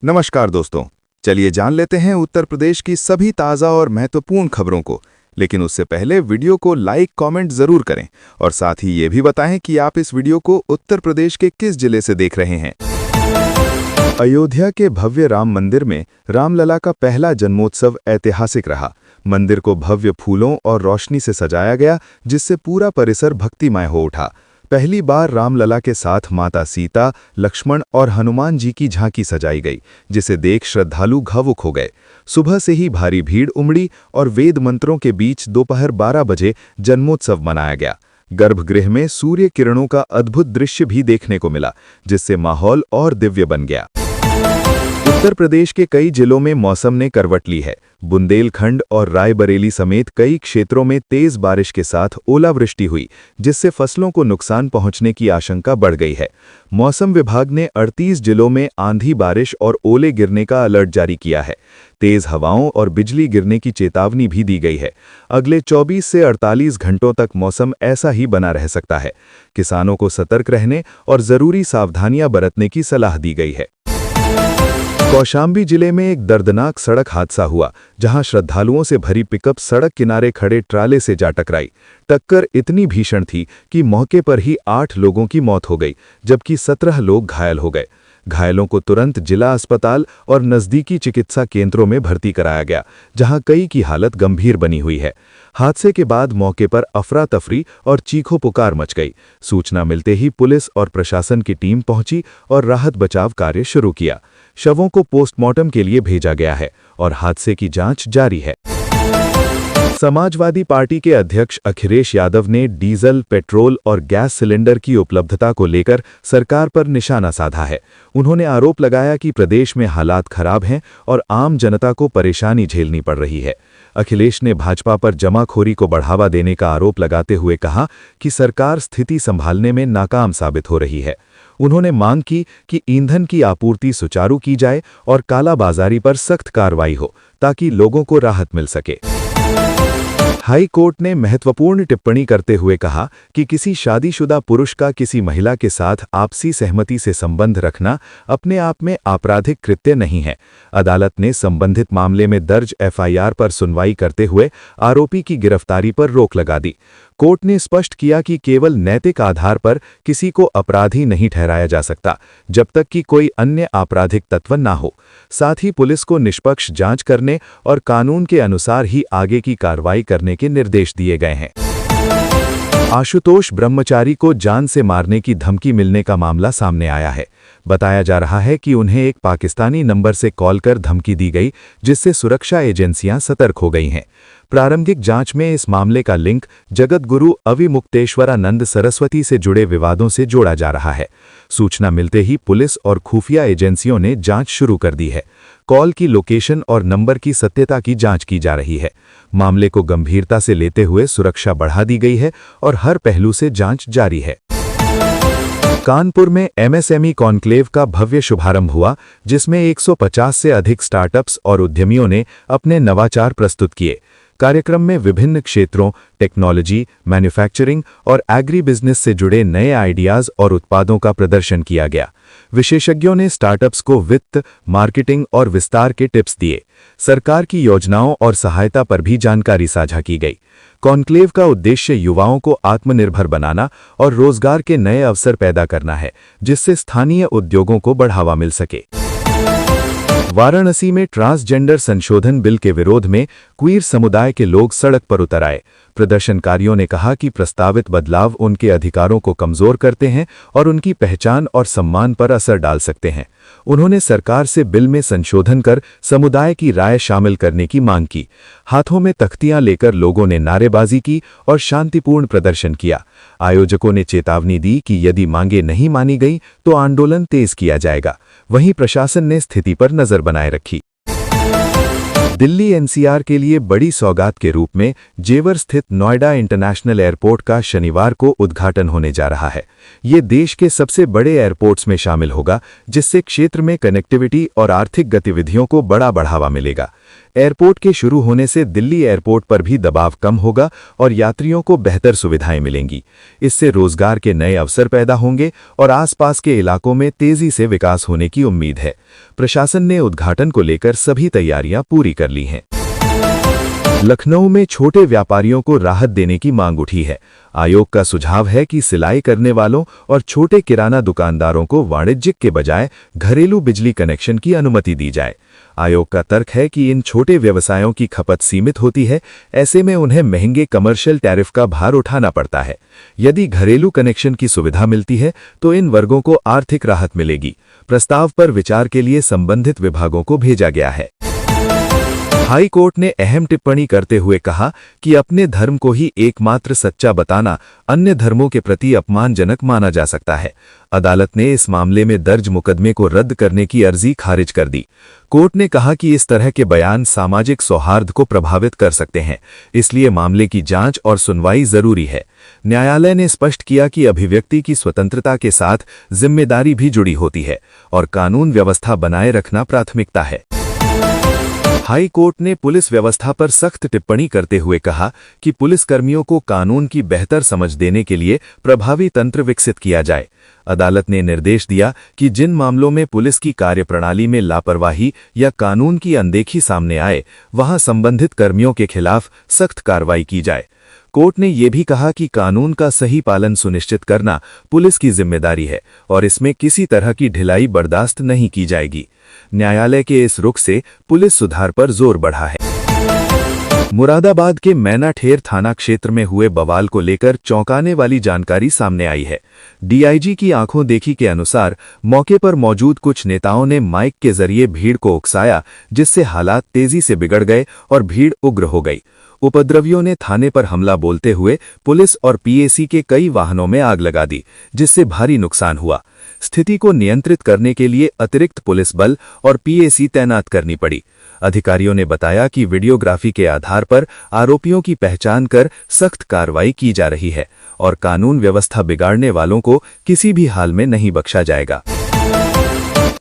नमस्कार दोस्तों, चलिए जान लेते हैं उत्तर प्रदेश की सभी ताज़ा और महत्वपूर्ण खबरों को। लेकिन उससे पहले वीडियो को लाइक कमेंट ज़रूर करें और साथ ही ये भी बताएं कि आप इस वीडियो को उत्तर प्रदेश के किस जिले से देख रहे हैं। अयोध्या के भव्य राम मंदिर में रामलला का पहला जन्मोत्सव ऐतिहासिक रहा। मंदिर को भव्य फूलों और रोशनी से सजाया गया, जिससे पूरा परिसर भक्तिमय हो उठा। पहली बार रामलला के साथ माता सीता, लक्ष्मण और हनुमान जी की झांकी सजाई गई, जिसे देख श्रद्धालु भावुक हो गए। सुबह से ही भारी भीड़ उमड़ी और वेद मंत्रों के बीच दोपहर 12 बजे जन्मोत्सव मनाया गया। गर्भगृह में सूर्य किरणों का अद्भुत दृश्य भी देखने को मिला, जिससे माहौल और दिव्य बन गया। उत्तर प्रदेश के कई जिलों में मौसम ने करवट ली है। बुंदेलखंड और रायबरेली समेत कई क्षेत्रों में तेज बारिश के साथ ओलावृष्टि हुई, जिससे फसलों को नुकसान पहुंचने की आशंका बढ़ गई है। मौसम विभाग ने 38 जिलों में आंधी बारिश और ओले गिरने का अलर्ट जारी किया है। तेज हवाओं और बिजली गिरने की चेतावनी भी दी गई है। अगले 24 से 48 घंटों तक मौसम ऐसा ही बना रह सकता है। किसानों को सतर्क रहने और जरूरी सावधानियां बरतने की सलाह दी गई है। कौशाम्बी जिले में एक दर्दनाक सड़क हादसा हुआ, जहां श्रद्धालुओं से भरी पिकअप सड़क किनारे खड़े ट्राले से जा टकराई। टक्कर इतनी भीषण थी कि मौके पर ही 8 लोगों की मौत हो गई, जबकि 17 लोग घायल हो गए। घायलों को तुरंत जिला अस्पताल और नज़दीकी चिकित्सा केंद्रों में भर्ती कराया गया, जहां कई की हालत गंभीर बनी हुई है। हादसे के बाद मौके पर अफरा तफरी और चीखों पुकार मच गई। सूचना मिलते ही पुलिस और प्रशासन की टीम पहुंची और राहत बचाव कार्य शुरू किया। शवों को पोस्टमार्टम के लिए भेजा गया है और हादसे की जांच जारी है। समाजवादी पार्टी के अध्यक्ष अखिलेश यादव ने डीजल, पेट्रोल और गैस सिलेंडर की उपलब्धता को लेकर सरकार पर निशाना साधा है। उन्होंने आरोप लगाया कि प्रदेश में हालात खराब हैं और आम जनता को परेशानी झेलनी पड़ रही है। अखिलेश ने भाजपा पर जमाखोरी को बढ़ावा देने का आरोप लगाते हुए कहा कि सरकार स्थिति संभालने में नाकाम साबित हो रही है। उन्होंने मांग की कि ईंधन की आपूर्ति सुचारू की जाए और कालाबाजारी पर सख्त कार्रवाई हो, ताकि लोगों को राहत मिल सके। हाई कोर्ट ने महत्वपूर्ण टिप्पणी करते हुए कहा कि किसी शादीशुदा पुरुष का किसी महिला के साथ आपसी सहमति से संबंध रखना अपने आप में आपराधिक कृत्य नहीं है। अदालत ने संबंधित मामले में दर्ज एफआईआर पर सुनवाई करते हुए आरोपी की गिरफ्तारी पर रोक लगा दी। कोर्ट ने स्पष्ट किया कि केवल नैतिक आधार पर किसी को अपराधी नहीं ठहराया जा सकता, जब तक कि कोई अन्य आपराधिक तत्व ना हो। साथ ही पुलिस को निष्पक्ष जांच करने और कानून के अनुसार ही आगे की कार्रवाई करने के निर्देश दिए गए हैं। आशुतोष ब्रह्मचारी को जान से मारने की धमकी मिलने का मामला सामने आया है। बताया जा रहा है कि उन्हें एक पाकिस्तानी नंबर से कॉल कर धमकी दी गई, जिससे सुरक्षा एजेंसियां सतर्क हो गई हैं। प्रारंभिक जांच में इस मामले का लिंक जगत गुरु अविमुक्तेश्वरानंद सरस्वती से जुड़े विवादों से जोड़ा जा रहा है। सूचना मिलते ही पुलिस और खुफिया एजेंसियों ने जांच शुरू कर दी है। कॉल की लोकेशन और नंबर की सत्यता की जांच की जा रही है। मामले को गंभीरता से लेते हुए सुरक्षा बढ़ा दी गई है और हर पहलू से जांच जारी है। कानपुर में एमएसएमई कॉन्क्लेव का भव्य शुभारंभ हुआ, जिसमें 150 से अधिक स्टार्टअप्स और उद्यमियों ने अपने नवाचार प्रस्तुत किए। कार्यक्रम में विभिन्न क्षेत्रों, टेक्नोलॉजी, मैन्युफैक्चरिंग और एग्री बिजनेस से जुड़े नए आइडियाज और उत्पादों का प्रदर्शन किया गया। विशेषज्ञों ने स्टार्टअप्स को वित्त, मार्केटिंग और विस्तार के टिप्स दिए। सरकार की योजनाओं और सहायता पर भी जानकारी साझा की गई। कॉन्क्लेव का उद्देश्य युवाओं को आत्मनिर्भर बनाना और रोजगार के नए अवसर पैदा करना है, जिससे स्थानीय उद्योगों को बढ़ावा मिल सके। वाराणसी में ट्रांसजेंडर संशोधन बिल के विरोध में क्वीर समुदाय के लोग सड़क पर उतर आए। प्रदर्शनकारियों ने कहा कि प्रस्तावित बदलाव उनके अधिकारों को कमजोर करते हैं और उनकी पहचान और सम्मान पर असर डाल सकते हैं। उन्होंने सरकार से बिल में संशोधन कर समुदाय की राय शामिल करने की मांग की। हाथों में तख्तियां लेकर लोगों ने नारेबाजी की और शांतिपूर्ण प्रदर्शन किया। आयोजकों ने चेतावनी दी कि यदि मांगे नहीं मानी गई तो आंदोलन तेज किया जाएगा। वहीं प्रशासन ने स्थिति पर नजर बनाए रखी। दिल्ली एनसीआर के लिए बड़ी सौगात के रूप में जेवर स्थित नोएडा इंटरनेशनल एयरपोर्ट का शनिवार को उद्घाटन होने जा रहा है। ये देश के सबसे बड़े एयरपोर्ट्स में शामिल होगा, जिससे क्षेत्र में कनेक्टिविटी और आर्थिक गतिविधियों को बड़ा बढ़ावा मिलेगा। एयरपोर्ट के शुरू होने से दिल्ली एयरपोर्ट पर भी दबाव कम होगा और यात्रियों को बेहतर सुविधाएं मिलेंगी। इससे रोजगार के नए अवसर पैदा होंगे और आसपास के इलाकों में तेजी से विकास होने की उम्मीद है। प्रशासन ने उद्घाटन को लेकर सभी तैयारियां पूरी कर ली हैं। लखनऊ में छोटे व्यापारियों को राहत देने की मांग उठी है। आयोग का सुझाव है कि सिलाई करने वालों और छोटे किराना दुकानदारों को वाणिज्यिक के बजाय घरेलू बिजली कनेक्शन की अनुमति दी जाए। आयोग का तर्क है कि इन छोटे व्यवसायों की खपत सीमित होती है, ऐसे में उन्हें महंगे कमर्शियल टैरिफ का भार उठाना पड़ता है। यदि घरेलू कनेक्शन की सुविधा मिलती है तो इन वर्गों को आर्थिक राहत मिलेगी। प्रस्ताव पर विचार के लिए संबंधित विभागों को भेजा गया है। हाई कोर्ट ने अहम टिप्पणी करते हुए कहा कि अपने धर्म को ही एकमात्र सच्चा बताना अन्य धर्मों के प्रति अपमानजनक माना जा सकता है। अदालत ने इस मामले में दर्ज मुकदमे को रद्द करने की अर्जी खारिज कर दी। कोर्ट ने कहा कि इस तरह के बयान सामाजिक सौहार्द को प्रभावित कर सकते हैं, इसलिए मामले की जांच और सुनवाई जरूरी है। न्यायालय ने स्पष्ट किया कि अभिव्यक्ति की स्वतंत्रता के साथ जिम्मेदारी भी जुड़ी होती है और कानून व्यवस्था बनाए रखना प्राथमिकता है। हाई कोर्ट ने पुलिस व्यवस्था पर सख्त टिप्पणी करते हुए कहा कि पुलिसकर्मियों को कानून की बेहतर समझ देने के लिए प्रभावी तंत्र विकसित किया जाए। अदालत ने निर्देश दिया कि जिन मामलों में पुलिस की कार्यप्रणाली में लापरवाही या कानून की अनदेखी सामने आए, वहां संबंधित कर्मियों के खिलाफ सख्त कार्रवाई की जाए। कोर्ट ने यह भी कहा कि कानून का सही पालन सुनिश्चित करना पुलिस की जिम्मेदारी है और इसमें किसी तरह की ढिलाई बर्दाश्त नहीं की जाएगी। न्यायालय के इस रुख से पुलिस सुधार पर जोर बढ़ा है। मुरादाबाद के मैनाठेर थाना क्षेत्र में हुए बवाल को लेकर चौंकाने वाली जानकारी सामने आई है। डीआईजी की आंखों देखी के अनुसार मौके पर मौजूद कुछ नेताओं ने माइक के जरिए भीड़ को उकसाया, जिससे हालात तेजी से बिगड़ गए और भीड़ उग्र हो गई। उपद्रवियों ने थाने पर हमला बोलते हुए पुलिस और पीएसी के कई वाहनों में आग लगा दी, जिससे भारी नुकसान हुआ। स्थिति को नियंत्रित करने के लिए अतिरिक्त पुलिस बल और पीएसी तैनात करनी पड़ी। अधिकारियों ने बताया कि वीडियोग्राफी के आधार पर आरोपियों की पहचान कर सख्त कार्रवाई की जा रही है और कानून व्यवस्था बिगाड़ने वालों को किसी भी हाल में नहीं बख्शा जाएगा।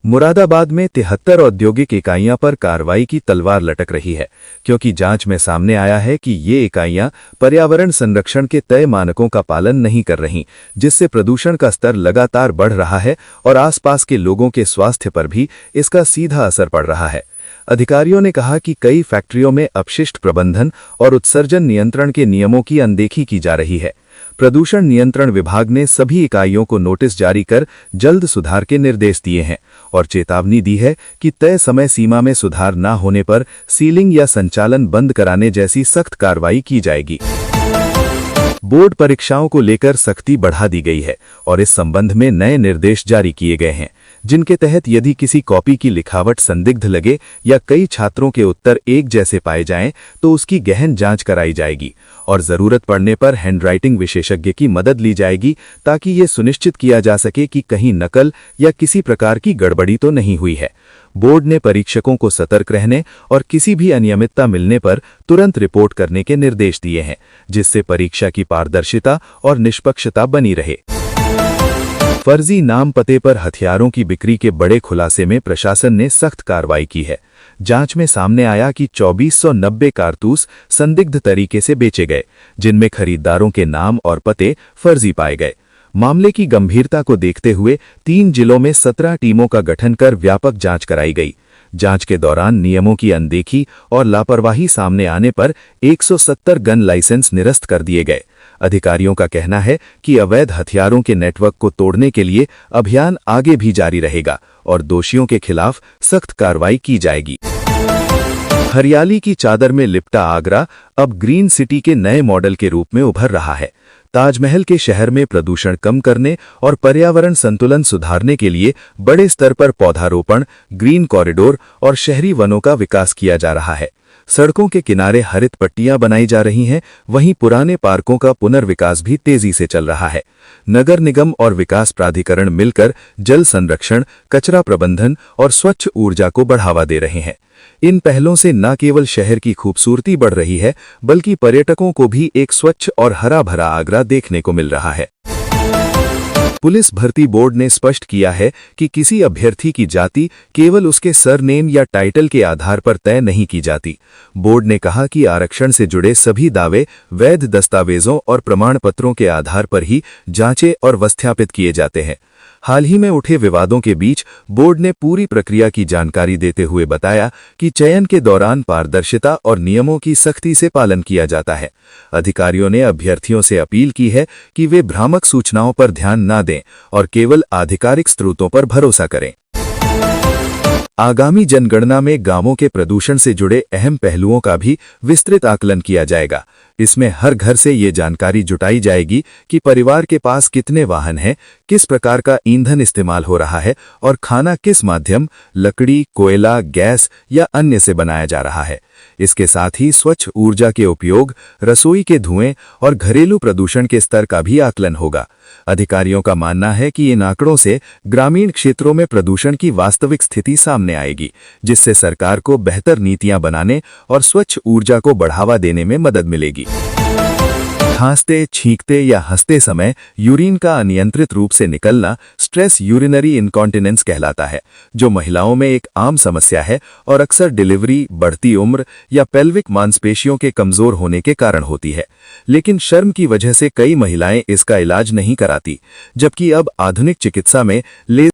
मुरादाबाद में 73 औद्योगिक इकाइयां पर कार्रवाई की तलवार लटक रही है, क्योंकि जांच में सामने आया है कि ये इकाइयां पर्यावरण संरक्षण के तय मानकों का पालन नहीं कर रहीं, जिससे प्रदूषण का स्तर लगातार बढ़ रहा है और आसपास के लोगों के स्वास्थ्य पर भी इसका सीधा असर पड़ रहा है। अधिकारियों ने कहा कि कई फैक्ट्रियों में अपशिष्ट प्रबंधन और उत्सर्जन नियंत्रण के नियमों की अनदेखी की जा रही है। प्रदूषण नियंत्रण विभाग ने सभी इकाइयों को नोटिस जारी कर जल्द सुधार के निर्देश दिए हैं और चेतावनी दी है कि तय समय सीमा में सुधार न होने पर सीलिंग या संचालन बंद कराने जैसी सख्त कार्रवाई की जाएगी। बोर्ड परीक्षाओं को लेकर सख्ती बढ़ा दी गई है और इस संबंध में नए निर्देश जारी किए गए हैं, जिनके तहत यदि किसी कॉपी की लिखावट संदिग्ध लगे या कई छात्रों के उत्तर एक जैसे पाए जाएं, तो उसकी गहन जांच कराई जाएगी और जरूरत पड़ने पर हैंडराइटिंग विशेषज्ञ की मदद ली जाएगी, ताकि ये सुनिश्चित किया जा सके कि कहीं नकल या किसी प्रकार की गड़बड़ी तो नहीं हुई है। बोर्ड ने परीक्षकों को सतर्क रहने और किसी भी अनियमितता मिलने पर तुरंत रिपोर्ट करने के निर्देश दिए हैं, जिससे परीक्षा की पारदर्शिता और निष्पक्षता बनी रहे। फर्जी नाम पते पर हथियारों की बिक्री के बड़े खुलासे में प्रशासन ने सख्त कार्रवाई की है। जांच में सामने आया कि 2490 कारतूस संदिग्ध तरीके से बेचे गए, जिनमें खरीदारों के नाम और पते फर्जी पाए गए। मामले की गंभीरता को देखते हुए 3 जिलों में 17 टीमों का गठन कर व्यापक जांच कराई गई। जांच के दौरान नियमों की अनदेखी और लापरवाही सामने आने पर 170 गन लाइसेंस निरस्त कर दिए गए। अधिकारियों का कहना है कि अवैध हथियारों के नेटवर्क को तोड़ने के लिए अभियान आगे भी जारी रहेगा और दोषियों के खिलाफ सख्त कार्रवाई की जाएगी। हरियाली की चादर में लिपटा आगरा अब ग्रीन सिटी के नए मॉडल के रूप में उभर रहा है। ताजमहल के शहर में प्रदूषण कम करने और पर्यावरण संतुलन सुधारने के लिए बड़े स्तर पर पौधारोपण, ग्रीन कॉरिडोर और शहरी वनों का विकास किया जा रहा है। सड़कों के किनारे हरित पट्टियां बनाई जा रही हैं, वहीं पुराने पार्कों का पुनर्विकास भी तेजी से चल रहा है। नगर निगम और विकास प्राधिकरण मिलकर जल संरक्षण, कचरा प्रबंधन और स्वच्छ ऊर्जा को बढ़ावा दे रहे हैं। इन पहलों से न केवल शहर की खूबसूरती बढ़ रही है, बल्कि पर्यटकों को भी एक स्वच्छ और हरा भरा आगरा देखने को मिल रहा है। पुलिस भर्ती बोर्ड ने स्पष्ट किया है कि किसी अभ्यर्थी की जाति केवल उसके सरनेम या टाइटल के आधार पर तय नहीं की जाती। बोर्ड ने कहा कि आरक्षण से जुड़े सभी दावे वैध दस्तावेजों और प्रमाण पत्रों के आधार पर ही जांचे और सत्यापित किए जाते हैं। हाल ही में उठे विवादों के बीच बोर्ड ने पूरी प्रक्रिया की जानकारी देते हुए बताया कि चयन के दौरान पारदर्शिता और नियमों की सख्ती से पालन किया जाता है। अधिकारियों ने अभ्यर्थियों से अपील की है कि वे भ्रामक सूचनाओं पर ध्यान न दें और केवल आधिकारिक स्रोतों पर भरोसा करें। आगामी जनगणना में गांवों के प्रदूषण से जुड़े अहम पहलुओं का भी विस्तृत आकलन किया जाएगा। इसमें हर घर से ये जानकारी जुटाई जाएगी कि परिवार के पास कितने वाहन हैं, किस प्रकार का ईंधन इस्तेमाल हो रहा है और खाना किस माध्यम, लकड़ी, कोयला, गैस या अन्य से बनाया जा रहा है। इसके साथ ही स्वच्छ ऊर्जा के उपयोग, रसोई के धुएं और घरेलू प्रदूषण के स्तर का भी आकलन होगा। अधिकारियों का मानना है कि इन आंकड़ों से ग्रामीण क्षेत्रों में प्रदूषण की वास्तविक स्थिति सामने आएगी, जिससे सरकार को बेहतर नीतियां बनाने और स्वच्छ ऊर्जा को बढ़ावा देने में मदद मिलेगी। खांसते, छींकते या हंसते समय यूरिन का अनियंत्रित रूप से निकलना स्ट्रेस यूरिनरी इनकॉन्टिनेंस कहलाता है, जो महिलाओं में एक आम समस्या है और अक्सर डिलीवरी, बढ़ती उम्र या पेल्विक मांसपेशियों के कमजोर होने के कारण होती है। लेकिन शर्म की वजह से कई महिलाएं इसका इलाज नहीं कराती, जबकि अब आधुनिक चिकित्सा में